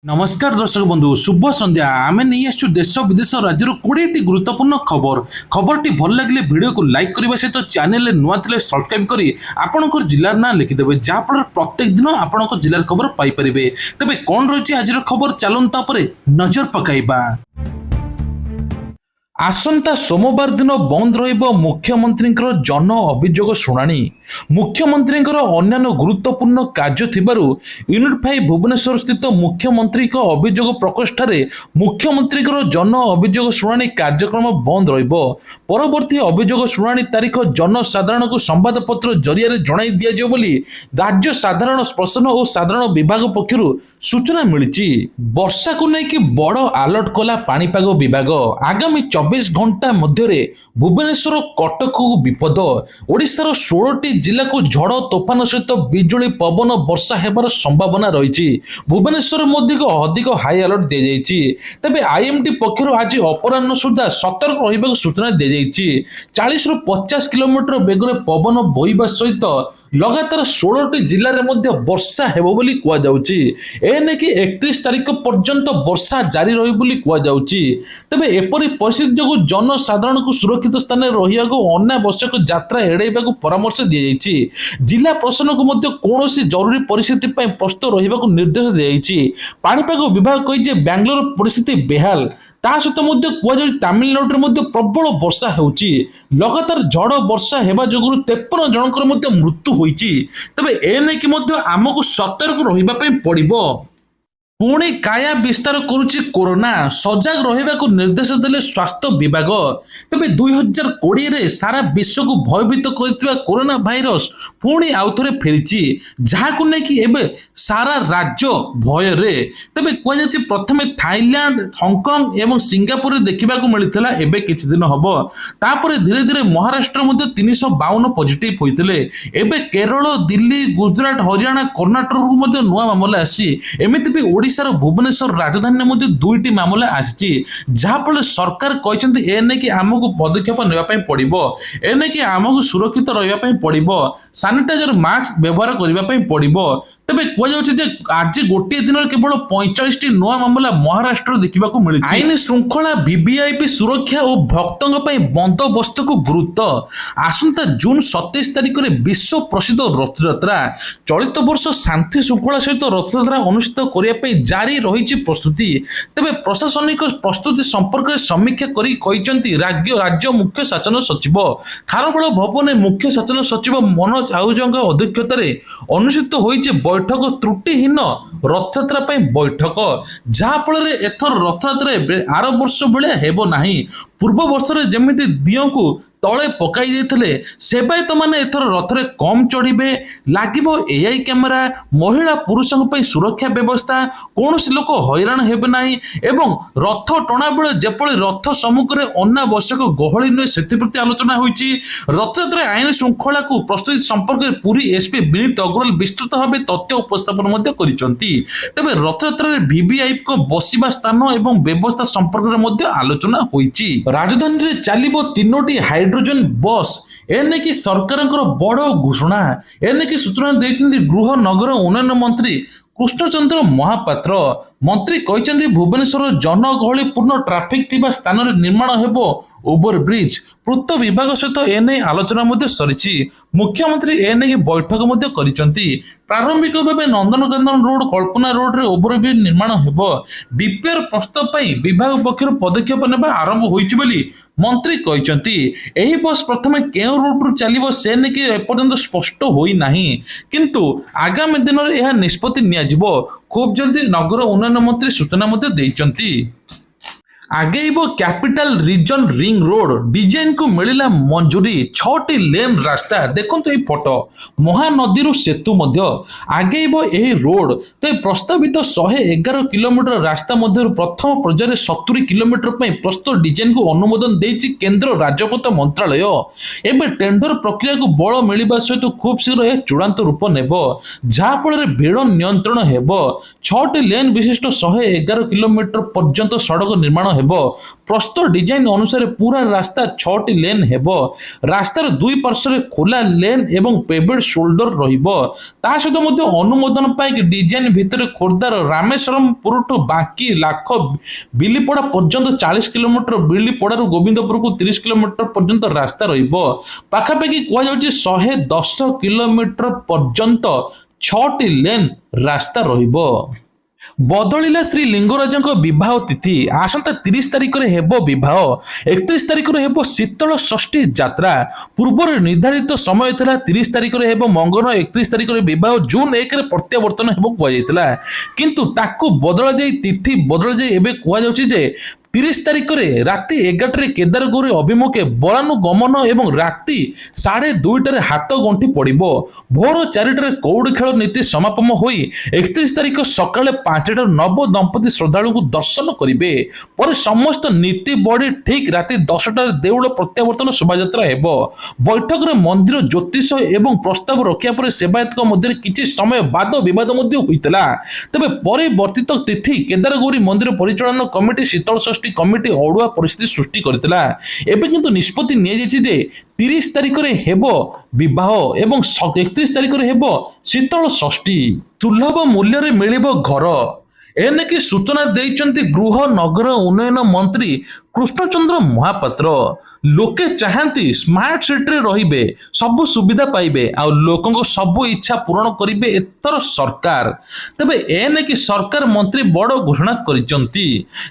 नमस्कार दर्शक बंधु शुभ संध्या आम नहीं आसु देश विदेश राज्य 20 गुरुत्वपूर्ण खबर भल लगे वीडियो को लाइक करने सहित चैनल नुआ थे सब्सक्राइब करी आपणकर जिलार ना लिखिदेवे जहाँफल प्रत्येक दिन आपण जिलार खबर पाइपर तेज कौन रही आज खबर चलता नजर पकाइबा। आसंता सोमवार दिन बंद रहिबो मुख्यमंत्री जन अभियोग शुणाणी। मुख्यमंत्री अन्य गुरुत्वपूर्ण कार्य थिबारु यूनिट 5 भुवनेश्वर स्थित मुख्यमंत्री अभियोग प्रकोष्ठ मुख्यमंत्री जन अभियोग शुणाणी कार्यक्रम बंद रहिबो। परवर्ती अभियोग शुणाणी तारीख जनसाधारण को संवादपत्र जरिया जणाई दिया बोली राज्य साधारण प्रशासन और साधारण विभाग पक्षर सूचना मिली। वर्षा को लेकिन बड़ अलर्ट कला पाणीपाग विभाग। आगामी 24 घंटा मध्य भुवनेश्वर कटक को विपद। ओडिशार 16टी जिला को झड़ तोफान सहित बिजुली पवन वर्षा हेबार संभावना रही। भुवनेश्वर मध्य को अधिक हाई अलर्ट दी जाइछि। तबे आईएमडी पक्षर आज अपराह्न सुधा सतर्क रहिबाक सूचना दी जाइछि। 40 रु 50 किलोमीटर बेगरे पवन बोइबा सहित लगातार 16टी जिले में वर्षा हेबो बोली कुआ जाउछि। एने कि 31 तारीख पर्यंत वर्षा जारी रही बोली कुआ जाउछि। तबे एपरि परिस्थिति जो जनसाधारण को सुरक्षित स्थान रहिया को अनावश्यक यात्रा एड़ाइबा को परामर्श दी जाइछि। जिला प्रशासन को मध्य कोनोसी जरूरी परिस्थिति पय प्रस्तुत रहिबा को निर्देश दी जाइछि। पाणीपाग विभाग कहि जे बेंगलोर परिस्थिति बेहाल ता सहित मध्य कुआ जाउछि तमिलनाडु रे प्रबल वर्षा हेउछि। लगातार झड़ वर्षा हेबा जोगुरु 53 जनकर मध्य मृत्यु होइछि। तबे एने कि मध्य आमको सतर्क रहिबा पय पड़िबो। पुणी काया विस्तार करुछि कोरोना सजग रहिबा को निर्देश देले स्वास्थ्य विभाग। तबे 2020 रे सारा विश्व को भयभीत करथिबा कोरोना भाइरस पुणी आउथरे फेरिछि जहाकु नै कि एबे सारा राज्य भय रे। तबे कोआ जाछि प्रथमे थाईलैंड हांगकांग एवं सिंगापुर देखिबा को मिलितला एबे किछि दिन हबो। तापर धीरे धीरे महाराष्ट्र मध्ये 352 पॉजिटिव होइतले। एबे केरल दिल्ली गुजरात हरियाणा कर्नाटक को मध्ये नुवा मामला आसी। एमिति भी ओडिशार भुवनेश्वर राजधानी मध्ये 2टी मामला आसी जहाँफल सरकार कहते एने कि आमको पदक्षेप नेबाई पड़ो। एने कि आमको सुरक्षित रही पड़ो। सानिटाइजर मास्क व्यवहार करने पड़ो। तेबे कहुचे आज गोटे दिन केवल 45टी नुआ मामला महाराष्ट्र देखा मिली। आईन श्रृंखला वीवीआईपी सुरक्षा और भक्तों बंदोबस्त को गुरुत्व। आसंता जून 27 तारीख में विश्व प्रसिद्ध रथयात्रा। चलित वर्ष शांति श्रृंखला सहित रथयात्रा अनुष्ठित करने जारी रही प्रस्तुति। तेबे प्रशासनिक प्रस्तुति संपर्क में समीक्षा करी राज्य मुख्य शासन सचिव खारबेल भवन मुख्य शासन सचिव मनोज आहुजांग अध्यक्षतार अनुष्ठित होइछि बैठक त्रुटिहीन रथयात्रा बैठक। जहाँफल एथर रथयात्रा आर वर्ष भाया हेब नाही। पूर्व वर्ष जमी दियों को तले पकाई देथिले सेबायत माने एथर रथरे कम चढ़िबे। लागिबो एआई कैमेरा महिला पुरुषों पर सुरक्षा व्यवस्था कौनसी लोक हैरान हेबे नाही एवं रथ टणा बेले जेपଳି रथ सम्मुख में अनावश्यक गहली नुहे से आलोचना होइछि। रथयात्रा आईन श्रृंखला को प्रस्तुति संपर्क में पुरी एसपी विनीत अग्रवाल विस्तृत भाव तथ्य उपस्थापन मध्य करिसंती। तबे रथयात्रा वीवीआईपी को बसिबा स्थान एवं व्यवस्था संपर्क में मध्य आलोचना होइछि। राजधानी रे चलिबो 3टी हाइड्रोजन बस एने कि सरकार बड़ घोषणा। एने कि सूचना देइछन्ती गृह नगर उन्नयन मंत्री कृष्णचंद्र महापात्र। मंत्री कहते भुवनेश्वर जनगहलीपूर्ण ट्राफिक थिबा स्थान रे निर्माण हेबो ओवरब्रिज। पूर्त विभाग सहित एने आलोचना मध्य सरिछि। मुख्यमंत्री एने की बैठक मध्य करिसंती। प्रारंभिक भाव नंदनकानन रोड कल्पना रोड रे ओवरब्रिज निर्माण हेबो। डीपीआर प्रस्ताव पई विभाग पक्षर पदक्षेप नेबा आरंभ होइछि बोली मंत्री कहते। एही बस प्रथमे केउ रूट रु चलिबो से ने कि एपर्यंत स्पष्ट होई नाही, किंतु आगामी दिन रे यह निष्पत्ति निया जिवो। खूब जल्दी नगर उन्नयन मंत्री सूचना मध्य देइचंती। आगेइबो capital region ring road design को मिलिला मंजूरी। 6टी लेन रास्ता देखंतु ए फोटो महानदी सेतु मध्य आगेइबो एही रोड। ते प्रस्तावित 111 किलोमीटर रास्ता मध्य प्रथम पर्यायर 70 किलोमीटर प्रस्तुत डिजाइन को अनुमोदन देइछि केंद्र राजपथ मंत्रालय। एबे टेंडर प्रक्रिया को बल मिलिबा सहित खूब शीघ्र यह चूड़ांत रूप नेबो जहाँफल भिड़ नियंत्रण हेबो। 6टी लेन विशिष्ट 111 किलोमीटर पर्यंत सड़क निर्माण हेबो। प्रस्तुत डिजाइन अनुसार पूरा रास्ता 6टी लेन हेबो। रास्तार दुई पार्श्व खोला लेन एवं पेवेड शोल्डर रहिबो। ता सहित मध्य अनुमोदन पाई डिजाइन भितर खोर्धार रामेश्वरमपुर टू बांकी लाख बिलीपड़ा पर्यंत 40 किलोमीटर, बिलीपड़ारू गोविंदपुर को 30 किलोमीटर पर्यंत रास्ता रहिबो। पाखापाखि कह जाउछि 110 किलोमीटर पर्यंत 6टी लेन रास्ता रहिबो। बदलिला श्री लिंगराजଙ୍କ विवाह तिथि। आसंता 30 तारिख रे हेबो विवाह, 31 तारिख रे हेबो शीतल षष्ठी यात्रा। पूर्व निर्धारित समय थिला 30 तारिख रे हेबो मंगन, 31 तारिख रे विवाह, जून 1 रे प्रत्यावर्तन हेबो कुआ जायतिला। किंतु ताकू बदला जाई, तिथि बदला जाई एबे कुआ जाउछि जे 30 तारिख रे राति 11 केदारगौरी अभिमुखे बरानु गमन एवं राति 2:30 हाथ गंठी पड़िबो। भोर 4 कौड़ खेल नीति समापन होई 31 तारिख सकाळे 5 नव दंपति श्रद्धालु दर्शन करिवे। पर समस्त नीति बड़ी ठीक राति 10 देउल प्रत्यावर्तन शोभायात्रा हेबो। बैठक रे मंदिर ज्योतिष एवं प्रस्ताव रखिया पर सेवायत मध्य किछि समय वाद विवाद मध्य होइतला। तबे परिवर्तित तिथि केदारगौरी मंदिर परिचालन कमिटी शीतल कमिटी अड़ुआ परिस्थिति सृष्टि करथिला। एबे किंतु निष्पत्ति निया जायछि जे 30 तारिख रे हेबो विवाह एवं 31 तारिख रे हेबो शीतल षष्ठी। सुलभ मूल्य रे मिलिबो घर, एनेकी सूचना देइचंती गृह नगर उन्नयन मंत्री कृष्णचंद्र महापात्र। लोके चाहती स्मार्ट सिटी रहिबे, सब सुविधा पाइबे आ लोकंको सब इच्छा पूर्ण करिबे एतर सरकार। तबे एने कि सरकार मंत्री बड़ घोषणा करिसंती।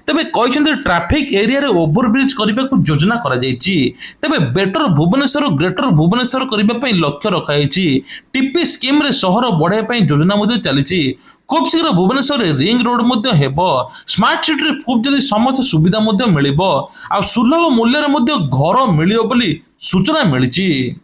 तबे कहिसंती ट्रैफिक एरिया रे ओवरब्रिज करिबा को योजना करा जायछि। तबे बेटर भुवनेश्वर ग्रेटर भुवनेश्वर करिबा पई लक्ष्य रखा जायछि। टीपी स्कीम रे शहर बढ़ाई पई योजना मध्ये चलिछि। खूब शीघ्र भुवनेश्वर रिंग रोड मध्ये हेबो। स्मार्ट सिटी रे खूब जल्दी समस्त सुविधा मध्ये मिलिबो आ सुलभ मूल्य रे मध्ये घर मिलियो बोली सूचना मिलिछि।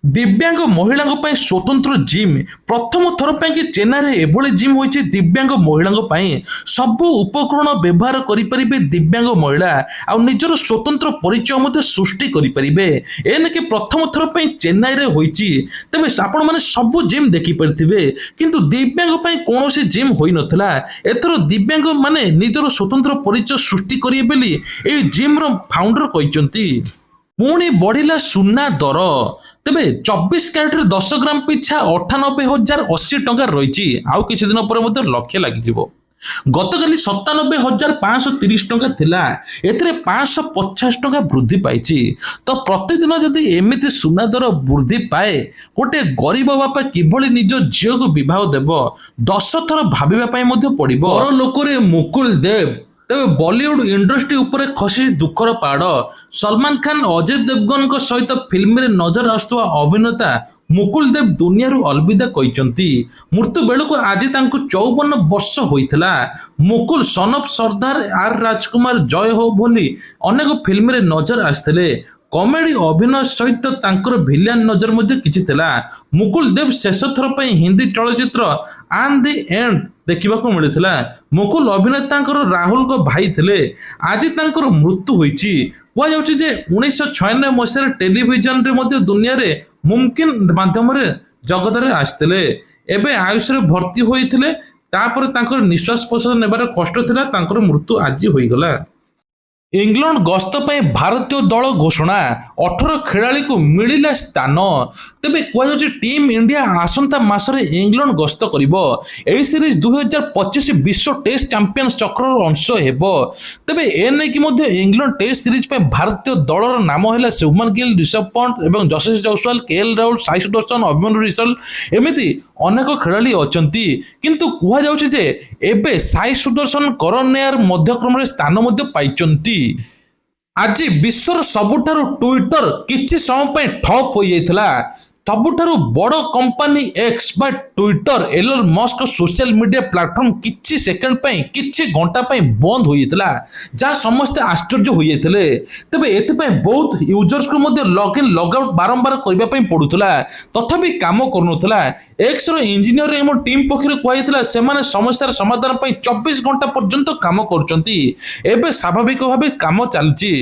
दिव्यांग महिलांग पई स्वतंत्र जिम प्रथम थर पई कि चेन्नई रे एभली जिम होइछि। दिव्यांग महिलांग पई सब उपकरण व्यवहार करि परिबे दिव्यांग महिला आ निजर स्वतंत्र परिचय मध्ये सृष्टि करि परिबे। एने कि प्रथम थर पई चेन्नई रे होइछि। तबे आपण माने सब जिम देखि परथिबे, किंतु दिव्यांग पई कोनोसी जिम होई नथला। एथरो दिव्यांग माने निजर स्वतंत्र परिचय सृष्टि करिए बेली ए जिम रो फाउंडर कहिसंती। पुणी बढ़िला सुना दर। तेबे 24 कैरेट 10 ग्राम पिछा 98,080 टंका रही। आउ किछि दिन पर मध्ये लक्ष्य लागि जिवो। गतकाली 97,530 टंका थिला, एथिरे 550 टंका वृद्धि पाइछि। तो प्रतिदिन जदि एमिति सुना दर वृद्धि पाए, गोटे गरीब बापा किभली निज झियो को विवाह देबो 10 थर भाबिबा पई मध्ये पड़िबो। पर लोकरे मुकुल देव। तेबे बॉलीवुड इंडस्ट्री उपरे खसी दुखर पाड़। सलमान खान अजय देवगन सहित फिल्म रे नजर आसुवा अभिनेता मुकुल देव दुनिया अलविदा कहिसंती। मृत्यु बेलू आज 54 वर्ष होइतला। Mukul son of Sardar R Rajkumar जय हो बोली अनेक फिल्म रे नजर आसथिले। कॉमेडी अभिनय सहित तांकर भिलियन नजर मध्ये किछि थिला। मुकुल देव शेष थर पई हिंदी चलचित्र एंड द एंड देखा मिलता। मुकुल अभिनेता राहुल को भाई थे। आज तांकर मृत्यु होइछि। कहुछि जे 1996 मसीह टेलीविजन रे दुनिया रे मुमकिन माध्यम रे जगत रे आस्थिले। एबे आयुष रे भर्ती होइथिले। तापर तांकर निश्वास प्रश्वास नेबार कष्ट थिला। तांकर मृत्यु आज होई गला। इंग्लैंड गस्त पे भारतीय दल घोषणा 18 खेलाड़ी को मिलिला स्थान। तेबे कहुछि टीम इंडिया आसंता मासरे इंग्लैंड गस्त करिवो। एही सीरीज 2025 विश्व टेस्ट चैंपियंस चक्र अंश हेबो। तेबे एने कि मध्ये इंग्लैंड टेस्ट सीरीज पे भारतीय दलर नाम हैला शुभमन गिल, ऋषभ पंत एवं यशस्वी जायसवाल, केएल राहुल, साई सुदर्शन, अभिमन्यु रिसल एमिति अनेक खेलाड़ी अछंती। किंतु कुहा जाउछि जे एबे साई सुदर्शन करनेयर मध्यक्रम रे स्थान मध्ये पाइचंती। आज विश्वर सबुठारु ट्विटर किछि समय पे ठप हो जाइतला। सबुठारु बड़ कंपनी एक्स बा Twitter Elon Musk social media platform किछि सेकंड पे किछि घंटा पे बंद हो जाइतला, जा समस्त आश्चर्य हो जाइतले। तबे एते पे बहुत यूजर्स को मध्ये लॉग इन लॉग आउट बारंबार करबा पे पडुतला, तथापि काम करनुतला। एक्स रो इंजीनियर एवं टीम पखरे कहैतला से माने समस्यार समाधान पे 24 घंटा पर्यंत काम करचंती। एबे स्वाभाविक भाबे काम चलची।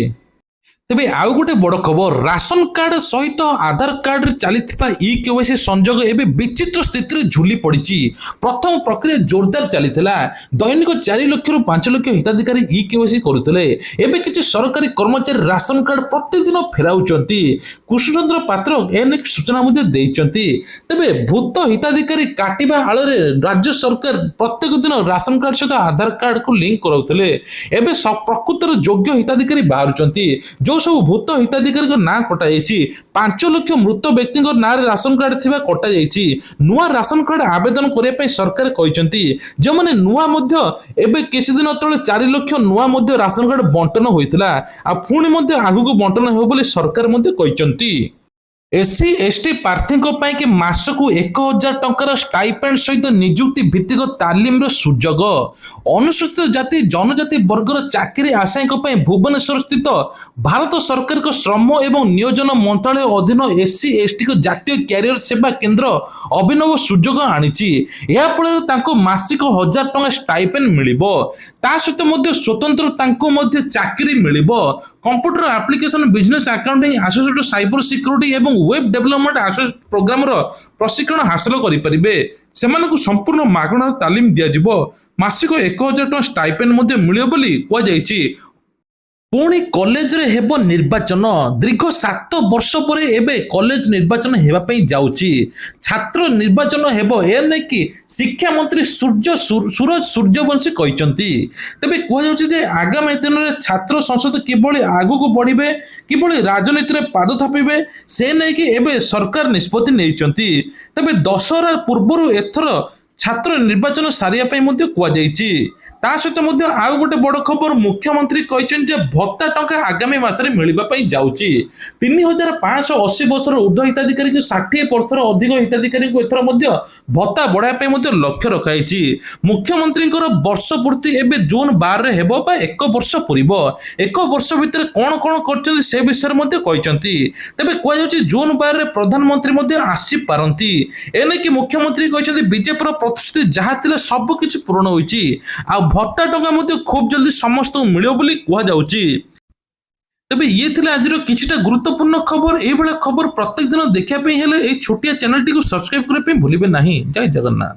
तेबे आउ गोटे बड़ खबर राशन कार्ड सहित आधार कार्ड रे चलीथिबा ई केवाईसी संजोग एबे विचित्र स्थिति रे झुली पड़िछि। प्रथम प्रक्रिया जोरदार चलीथिला। दैनिक 4 लाख रु 5 लाख हिताधिकारी ई केवाईसी करुतले। एबे किछि सरकारी कर्मचारी राशन कार्ड प्रतिदिन फेराउचंती। कृष्णचंद्र पात्र एने सूचना मध्ये देइचंती। तेबे भूत हिताधिकारी काटिबा आळरे राज्य सरकार प्रत्येक दिन राशन कार्ड सहित आधार कार्ड को लिंक कराउतले। एबे प्रकृतर योग्य हिताधिकारी बाहरुचंती। जो सब भूत हिताधिकारी ना कटा 5 लाख मृत व्यक्ति ना राशन कार्ड थी कटा नुआ राशन कार्ड आवेदन करने सरकार कहते जो मैंने नुआ एबे किसी दिन तले 4 लाख नुआ राशन कार्ड बंटन होता पुणी आगू बंटन हो सरकार कहते। एससी एसटी प्रार्थी के मासकु 1000 टंकार स्टाइपेंड सहित निजुक्ति भित्तिक तालीम सुजोग। अनुसूचित जाति जनजाति वर्गर चाकरी आशायी भुवनेश्वर स्थित भारत सरकार को श्रम एवं नियोजन मंत्रालय अधीन एससी एसटी को जातीय क्यारियर सेवा केंद्र अभिनव सुजोग आनी मासिक 1000 टंका स्टाइपेंड मिलिबो। ता सहित स्वतंत्र चाकरी मिलिबो। Computer application business accounting associate cyber security एवं वेब डेवलपमेंट एसोसिएट प्रोग्राम प्रशिक्षण हासिल करेंगे। सेमानकु संपूर्ण मागणार तालीम दिया मासिक 1000 टंका स्टाइपेंड मिलियो बोली कहुଯାଇଛି। पुणी कॉलेज रे हेबो निर्वाचन दीर्घ 7 वर्ष पर एबे कॉलेज निर्वाचन हेबापई जाउची। छात्र निर्वाचन हेबो ए कि शिक्षा मंत्री सूरज सूर्यवंशी कहचंती। तबे कहुଯାଇଛି जे आगामी दिन रे छात्र संसद किबळी आगु को बढ़िबे किबळी राजनीति रे पाद थापिबे से नै कि एबे सरकार निष्पत्ति नेइचंती। तबे दशहरा पूर्वरु एथर छात्र निर्वाचन सारिया पई मध्ये कहुଯାଇଛି। ता सहित आउ गोटे बड़ खबर मुख्यमंत्री कहते भत्ता टंका आगामी मासरे मिलवा जाउची। 3580 वर्ष ऊर्ध्व हिताधिकारी को 60 वर्ष अधिक हिताधिकारी को एथर भत्ता बढ़ाई लक्ष्य रखाई। मुख्यमंत्री वर्ष पूर्ति एवं जून 12 रे हेबो बा 1 वर्ष पूरीब। 1 वर्ष भितर कौन कौन कर से विषय कहते। तेबे कहुछि जून 12 रे प्रधानमंत्री आसी पारंती। एने कि मुख्यमंत्री कहते बीजेपी प्रतिश्रुति जहाँ थिले सब किछि पूर्ण होइछि। भत्ता टंका खूब जल्दी समस्त मिलियो बोली कहुछि। तबे ये थिले आज किछिटा गुरुत्वपूर्ण खबर। एभला खबर प्रत्येक दिन देखा हेले ए छोटिया चैनल टी को सब्सक्राइब करबे भूलिबे नाही। जय जगन्नाथ।